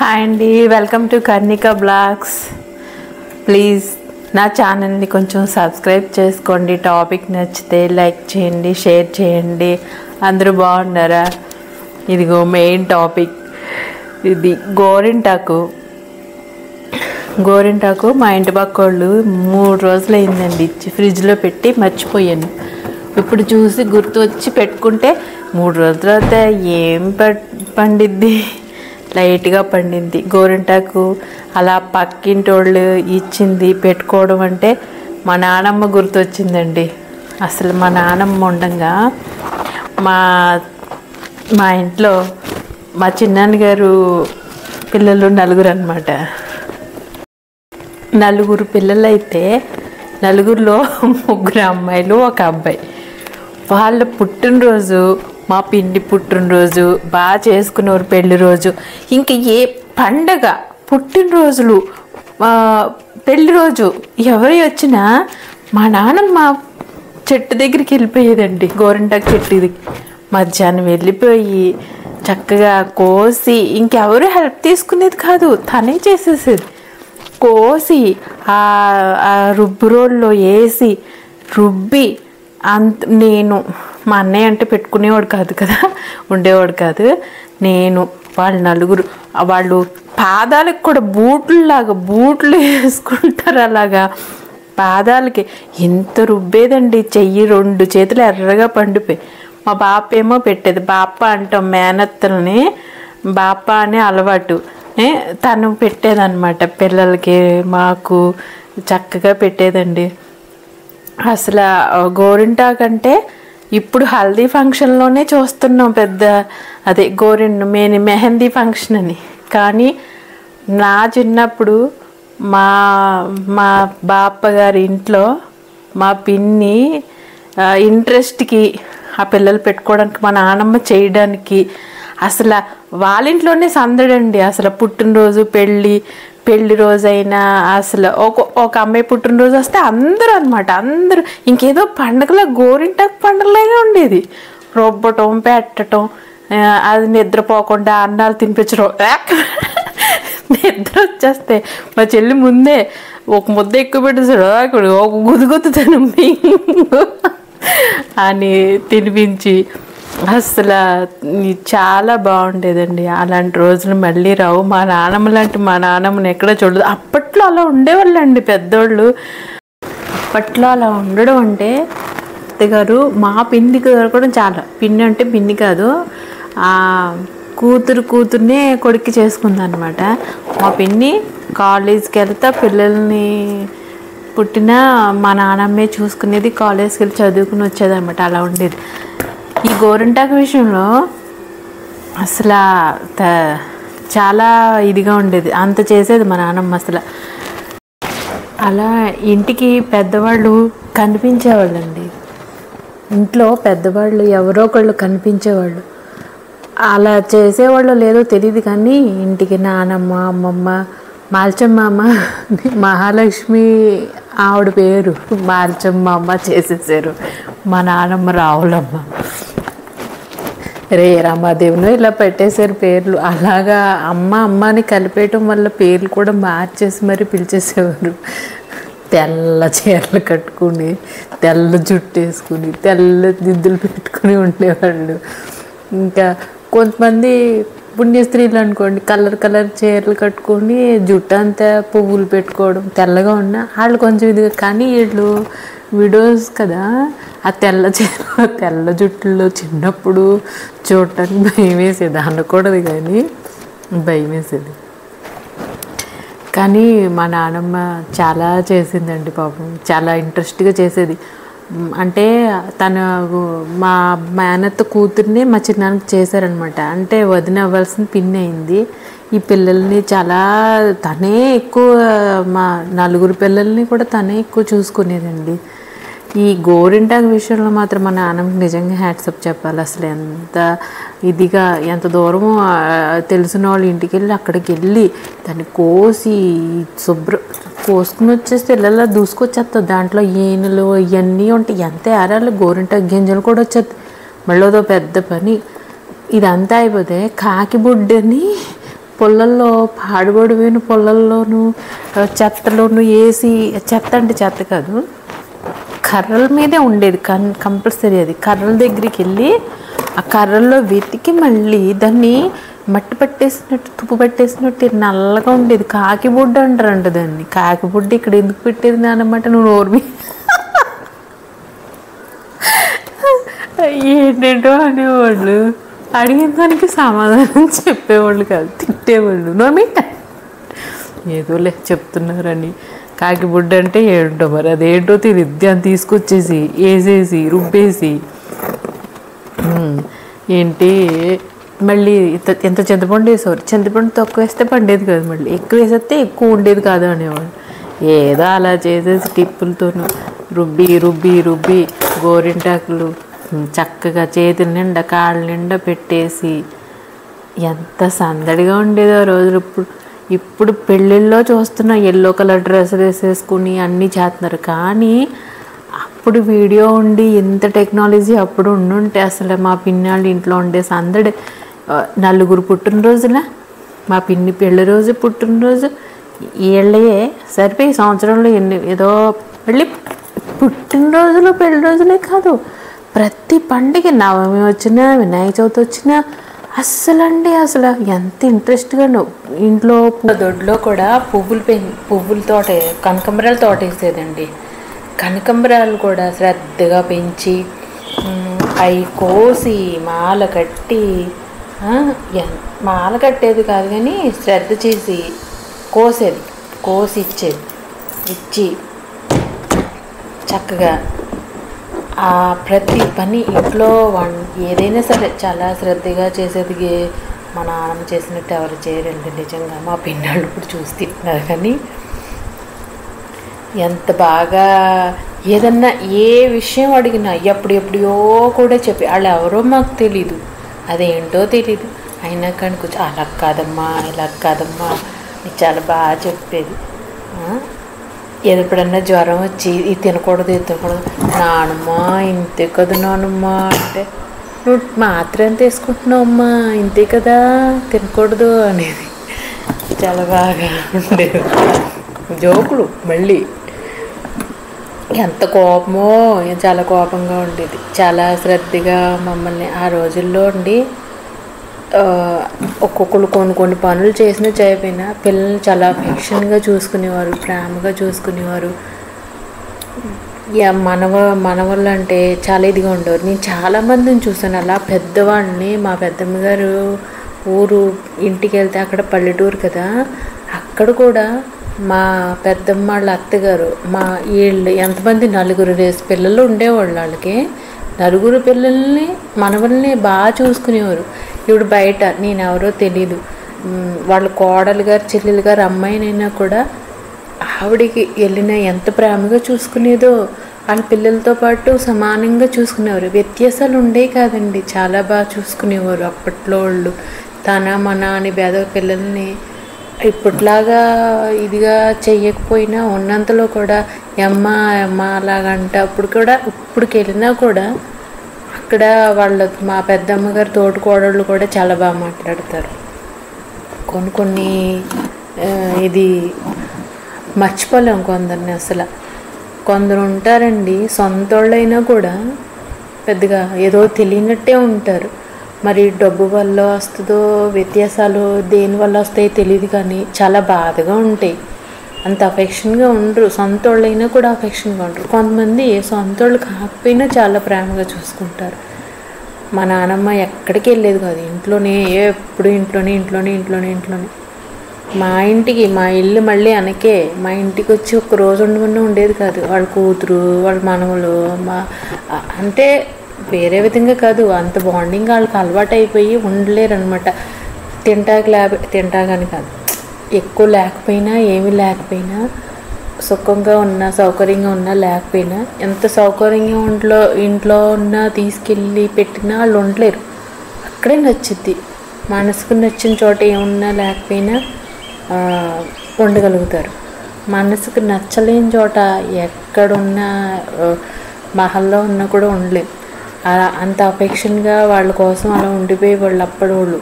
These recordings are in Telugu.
హాయ్ అండి, వెల్కమ్ టు కర్ణిక బ్లాగ్స్. ప్లీజ్ నా ఛానల్ని కొంచెం సబ్స్క్రైబ్ చేసుకోండి. టాపిక్ నచ్చితే లైక్ చేయండి, షేర్ చేయండి. అందరూ బాగున్నారా? ఇదిగో మెయిన్ టాపిక్. ఇది గోరింటాకు మా ఇంటి పక్కోళ్ళు 3 రోజులు అయిందండి ఇచ్చి ఫ్రిడ్జ్లో పెట్టి మర్చిపోయాను. ఇప్పుడు చూసి గుర్తు వచ్చి పెట్టుకుంటే 3 రోజుల తర్వాత ఏం పండిద్ది, లైట్గా పండింది గోరింటాకు. అలా పక్కింటి వాళ్ళు ఇచ్చింది పెట్టుకోవడం అంటే మా నానమ్మ గుర్తొచ్చిందండి. అసలు మా నానమ్మ ఉండగా మా ఇంట్లో మా చిన్నాన్నగారు పిల్లలు 4 అన్నమాట. 4 పిల్లలు అయితే 4లో 3 అమ్మాయిలు 1 అబ్బాయి. వాళ్ళ పుట్టినరోజు, మా పిండి పుట్టినరోజు బాగా చేసుకునేవారు. పెళ్లి రోజు, ఇంకా ఏ పండగ, పుట్టినరోజులు, పెళ్లి రోజు ఎవరు వచ్చినా మా నాన్నమ్మ చెట్టు దగ్గరికి వెళ్ళిపోయేదండి. గోరింటాకు చెట్టుది మధ్యాహ్నం వెళ్ళిపోయి చక్కగా కోసి, ఇంకెవరు హెల్ప్ తీసుకునేది కాదు, తనే చేసేసేది. కోసి ఆ రుబ్బు రోల్లో వేసి రుబ్బి నేను మా అన్నయ్య అంటే పెట్టుకునేవాడు కాదు కదా, ఉండేవాడు కాదు. నేను వాళ్ళు 4 వాళ్ళు పాదాలకు కూడా బూట్లు వేసుకుంటారు. అలాగా పాదాలకి ఎంత రుబ్బేదండి. చెయ్యి 2 చేతులు ఎర్రగా పండిపోయి. మా బాప ఏమో పెట్టేది. బాప అంటాం మేనత్తల్ని, బాప అనే అలవాటు. తను పెట్టేదన్నమాట పిల్లలకి, మాకు చక్కగా పెట్టేదండి. అసలు గోరింటాకు అంటే ఇప్పుడు హల్దీ ఫంక్షన్లోనే చూస్తున్నాం పెద్ద, అదే మెహందీ ఫంక్షన్ అని. కానీ నా చిన్నప్పుడు మా బాప గారి ఇంట్లో మా పిన్ని ఇంట్రెస్ట్కి ఆ పిల్లలు పెట్టుకోవడానికి, మా నాన్నమ్మ చేయడానికి, అసలు వాళ్ళ ఇంట్లోనే సందడండి. అసలు పుట్టినరోజు, పెళ్లి రోజైనా అసలు ఒక అమ్మాయి పుట్టినరోజు వస్తే అందరూ అనమాట, అందరూ ఇంకేదో పండగలా, గోరింటాకు పండగలాగా ఉండేది. రుబ్బటం, పెట్టడం, అది నిద్రపోకుండా అన్నాలు తినిపించడం. నిద్ర వచ్చేస్తే మా చెల్లి ముందే ఒక ముద్ద ఎక్కువ పెట్టేసాడు, ఒక గుద్దుతనం అని తినిపించి అసలు చాలా బాగుండేదండి. అలాంటి రోజులు మళ్ళీ రావు. మా నాన్నమ్మని ఎక్కడ చూడదు. అప్పట్లో అలా ఉండేవాళ్ళండి పెద్దోళ్ళు. అప్పట్లో అలా ఉండడం అంటే అత్తగారు మా పిన్నికి దొరకడం చాలా. పిన్ని అంటే పిన్ని కాదు, కూతుర్నే కొడుక్కి చేసుకుందనమాట. మా పిన్ని కాలేజీకి వెళ్తా పిల్లల్ని పుట్టిన మా నాన్నమ్మే చూసుకునేది. కాలేజ్కి వెళ్ళి చదువుకుని వచ్చేదన్నమాట. అలా ఉండేది. ఈ గోరింటాకు విషయంలో అసలు చాలా ఇదిగా ఉండేది. అంత చేసేది మా నాన్నమ్మ. అసలు అలా ఇంటికి పెద్దవాళ్ళు కనిపించేవాళ్ళండి. ఇంట్లో పెద్దవాళ్ళు ఎవరో ఒకళ్ళు కనిపించేవాళ్ళు. అలా చేసేవాళ్ళు లేదో తెలియదు కానీ ఇంటికి నానమ్మ, అమ్మమ్మ, మాల్చమ్మ, మహాలక్ష్మి ఆవిడ పేరు మాల్చమ్మ అమ్మ చేసేసారు. మా నానమ్మ రావులమ్మ, రే రామాదేవినో ఇలా పెట్టేశారు పేర్లు. అలాగా అమ్మ అని కలిపేయటం వల్ల పేర్లు కూడా మార్చేసి మరి పిలిచేసేవారు. తెల్ల చీరలు కట్టుకుని, తెల్ల జుట్టు వేసుకుని, తెల్ల దిద్దులు పెట్టుకుని ఉండేవాళ్ళు. ఇంకా కొంతమంది పుణ్యస్త్రీలు అనుకోండి, కలర్ చీరలు కట్టుకొని జుట్టు అంతా పువ్వులు పెట్టుకోవడం, తెల్లగా ఉన్న వాళ్ళు కొంచెం ఇదిగా. కానీ వీళ్ళు విడోస్ కదా, ఆ తెల్ల చీర తెల్ల జుట్టులో చిన్నప్పుడు చూడటానికి భయం వేసేది. అనకూడదు కానీ భయం వేసేది. కానీ మా నాన్నమ్మ చాలా చేసిందండి పాపం. చాలా ఇంట్రెస్ట్గా చేసేది. అంటే మా మేనత్త కూతుర్ని మా చిన్నానికి చేశారనమాట. అంటే వదిన అవ్వాల్సిన పిన్ని అయింది. ఈ పిల్లల్ని చాలా తనే ఎక్కువ, మా 4 పిల్లల్ని కూడా తనే ఎక్కువ చూసుకునేదండి. ఈ గోరింటాకు విషయంలో మాత్రం మా నాన్నమ్మకి నిజంగా హ్యాట్సప్ చెప్పాలి. అసలు ఎంత ఇదిగా, ఎంత దూరమో తెలిసిన వాళ్ళ ఇంటికి వెళ్ళి అక్కడికి వెళ్ళి దాన్ని కోసి కోసుకుని వచ్చేస్తే ఇళ్ళల్లో దూసుకొచ్చేస్తుంది. దాంట్లో ఈనులు ఇవన్నీ ఉంటాయి. ఎంత ఏరాలు, గోరింటాకు గింజలు కూడా వచ్చేది. మళ్ళీ అదో పెద్ద పని. ఇదంతా అయిపోతే కాకి బుడ్డని పొలాల్లో పాడుబడిపోయిన పొలాల్లోనూ చెత్తలోనూ వేసి, చెత్త అంటే చెత్త కాదు, కర్రల మీదే ఉండేది కంపల్సరీ. అది కర్రల దగ్గరికి వెళ్ళి ఆ కర్రల్లో వెతికి మళ్ళీ దాన్ని మట్టి పట్టేసినట్టు, తుప్పు పట్టేసినట్టు నల్లగా ఉండేది. కాకిబుడ్డ అంటారంట దాన్ని. కాకిబుడ్డ ఇక్కడ ఎందుకు పెట్టేది నానమాట, నువ్వు నోర్మి ఏంటంటో అనేవాళ్ళు. అడిగిన దానికి సమాధానం చెప్పేవాళ్ళు కాదు, తిట్టేవాళ్ళు. నోర్మి ఏదోలే చెప్తున్నారని. కాకిబుడ్డ అంటే ఏంటో మరి, అదేంటో తెలియదు. దాన్ని తీసుకొచ్చేసి వేసేసి రుబ్బేసి ఏంటి మళ్ళీ ఎంత చింతపండు వేసేవారు. చింతపండు తక్కువ వేస్తే పండేది కాదు, మళ్ళీ ఎక్కువ వేసేస్తే ఎక్కువ ఉండేది కాదు అనేవాళ్ళు. ఏదో అలా చేసేసి టిప్పులతోనూ రుబ్బి రుబ్బి రుబ్బి గోరింటాకులు చక్కగా చేతుల నిండా కాళ్ళ నిండా పెట్టేసి ఎంత సందడిగా ఉండేదో ఆ రోజులు. ఇప్పుడు పెళ్ళిళ్ళలో చూస్తున్న ఎల్లో కలర్ డ్రెస్సులు వేసేసుకుని అన్నీ చేస్తున్నారు. కానీ అప్పుడు వీడియో ఉండి ఇంత టెక్నాలజీ అప్పుడు ఉండుంటే అసలు మా పిన్ని వాళ్ళు ఇంట్లో ఉండే సందడి. 4 పుట్టినరోజుల, మా పిన్ని పెళ్లి రోజు, పుట్టినరోజు వీళ్ళయే సరిపోయి సంవత్సరంలో ఏదో మళ్ళీ పుట్టినరోజులు పెళ్లి రోజులే కాదు, ప్రతి పండుగ నవమి వచ్చినా వినాయక చవితి వచ్చినా అస్సలు ఎంత ఇంట్రెస్ట్గా ఇంట్లో దొడ్లో కూడా పువ్వుల తోట, కనకాంబరాల తోట వేసేదండి. కనకాంబరాలు కూడా శ్రద్ధగా పెంచి అవి కోసి మాల కట్టి, మాల కట్టేది కాదు కానీ శ్రద్ధ చేసి కోసి ఇచ్చి చక్కగా ఆ ప్రతి పని ఇంట్లో ఏదైనా సరే చాలా శ్రద్ధగా చేసేది. మా నాన్నమ్మ చేసినట్టు ఎవరు చేయరండి నిజంగా. మా పిన్నాళ్ళు ఇప్పుడు చూసి తింటున్నారు. కానీ ఎంత బాగా ఏదన్నా ఏ విషయం అడిగినా ఎప్పుడో కూడా చెప్పి, వాళ్ళు ఎవరో మాకు తెలీదు, అదేంటో తెలీదు, అయినా కానీ కొంచెం అలా కాదమ్మా ఇలా కాదమ్మా చాలా బాగా చెప్పేది. ఎప్పుడన్నా జ్వరం వచ్చి ఇది తినకూడదు నానమ్మ ఇంతే కదా నానమ్మ అంటే, నువ్వు మాత్రం ఎంత వేసుకుంటున్నావు అమ్మా, ఇంతే కదా తినకూడదు అనేది. చాలా బాగా ఉండేది. జోకులు మళ్ళీ ఎంత కోపమో, చాలా కోపంగా ఉండేది. చాలా శ్రద్ధగా మమ్మల్ని ఆ రోజుల్లో ఉండి ఒక్కొక్కరు కొన్ని పనులు చేసినా చేయకపోయినా పిల్లల్ని చాలా అఫెక్షన్గా చూసుకునేవారు, ప్రేమగా చూసుకునేవారు. మనవాళ్ళు అంటే చాలా ఇదిగా ఉండేవారు. నేను చాలామందిని చూసాను అలా. పెద్దవాళ్ళని మా పెద్దమ్మ గారు ఊరు ఇంటికి వెళ్తే, అక్కడ పల్లెటూరు కదా, అక్కడ కూడా మా పెద్దమ్మ వాళ్ళ అత్తగారు వీళ్ళు ఎంతమంది 4 పిల్లలు ఉండేవాళ్ళు. వాళ్ళకి 4 పిల్లల్ని మనవల్ని బాగా చూసుకునేవారు. ఇప్పుడు బయట నేను ఎవరో తెలీదు, వాళ్ళ కోడలు గారు చెల్లెలు గారు అమ్మాయినైనా కూడా ఆవిడికి వెళ్ళినా ఎంత ప్రేమగా చూసుకునేదో, వాళ్ళ పిల్లలతో పాటు సమానంగా చూసుకునేవారు. వ్యత్యాసాలు ఉండేవి కాదండి, చాలా బాగా చూసుకునేవారు అప్పట్లో వాళ్ళు. తన మన అని భేద పిల్లల్ని ఇప్పట్లాగా ఇదిగా చెయ్యకపోయినా ఉన్నంతలో కూడా అమ్మ అలాగంట. ఇప్పుడుకి వెళ్ళినా కూడా అక్కడ మా పెద్దమ్మగారు తోటికోడళ్ళు కూడా చాలా బాగా మాట్లాడతారు. కొన్ని ఇది మర్చిపోలేం కొందరిని అసలు. కొందరు ఉంటారండి సొంత వాళ్ళైనా కూడా పెద్దగా ఏదో తెలియనట్టే ఉంటారు. మరి డబ్బు వల్ల వస్తుందో వ్యత్యాసాలు దేనివల్ల వస్తాయో తెలియదు, కానీ చాలా బాధగా ఉంటాయి. అంత అఫెక్షన్గా ఉండరు. సొంత వాళ్ళైనా కూడా అఫెక్షన్గా ఉండరు. కొంతమంది సొంత వాళ్ళు కాకపోయినా చాలా ప్రేమగా చూసుకుంటారు. మా నాన్నమ్మ ఎక్కడికి వెళ్ళేది కాదు, ఇంట్లోనే ఎప్పుడు ఇంట్లోనే. మా ఇల్లు మళ్ళీ వెనకే. మా ఇంటికి వచ్చి ఒక్క రోజు ఉండేది కాదు. వాళ్ళ కూతురు, వాళ్ళ మనవలు, అంటే వేరే విధంగా కాదు, అంత బాండింగ్ వాళ్ళకి అలవాటు అయిపోయి ఉండలేరు అనమాట. తింటాకని కాదు, ఎక్కువ లేకపోయినా ఏమీ లేకపోయినా సుఖంగా ఉన్నా సౌకర్యంగా ఉన్నా లేకపోయినా, ఎంత సౌకర్యంగా ఇంట్లో ఉన్నా తీసుకెళ్ళి పెట్టినా వాళ్ళు ఉండలేరు. అక్కడే నచ్చుద్ది. మనసుకు నచ్చిన చోట ఏమున్నా లేకపోయినా ఉండగలుగుతారు. మనసుకు నచ్చలేని చోట ఎక్కడున్నా మహల్లో ఉన్నా కూడా ఉండలేము. అలా అంత అఫెక్షన్గా వాళ్ళ కోసం అలా ఉండిపోయి వాళ్ళు అప్పడోళ్ళు.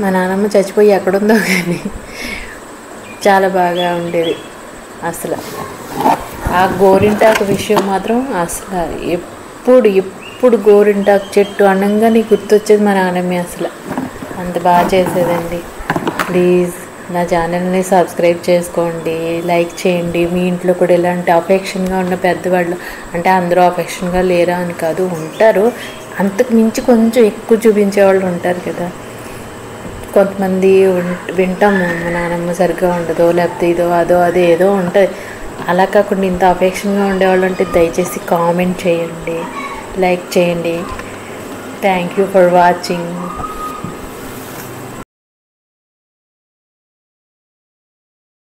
మా నాన్నమ్మ చచ్చిపోయి ఎక్కడుందో కానీ చాలా బాగా ఉండేది అసలు. ఆ గోరింటాకు విషయం మాత్రం అసలు ఎప్పుడు గోరింటాకు చెట్టు అనగానే గుర్తొచ్చేది మా నాన్నమ్మ. అసలు అంత బాగా చేసేదండి. ప్లీజ్ నా ఛానల్ని సబ్స్క్రైబ్ చేసుకోండి, లైక్ చేయండి. మీ ఇంట్లో కూడా ఇలాంటి అఫెక్షన్గా ఉన్న పెద్దవాళ్ళు, అంటే అందరూ అఫెక్షన్గా లేరా అని కాదు, ఉంటారు, అంతకు మించి కొంచెం ఎక్కువ చూపించేవాళ్ళు ఉంటారు కదా. కొంతమంది వింటాము మా నాన్నమ్మ సరిగ్గా ఉండదో, లేకపోతే ఇదో అదో అదే ఏదో ఉంటుంది. అలా కాకుండా ఇంత అఫెక్షన్గా ఉండేవాళ్ళు అంటే దయచేసి కామెంట్ చేయండి, లైక్ చేయండి. Thank you for watching.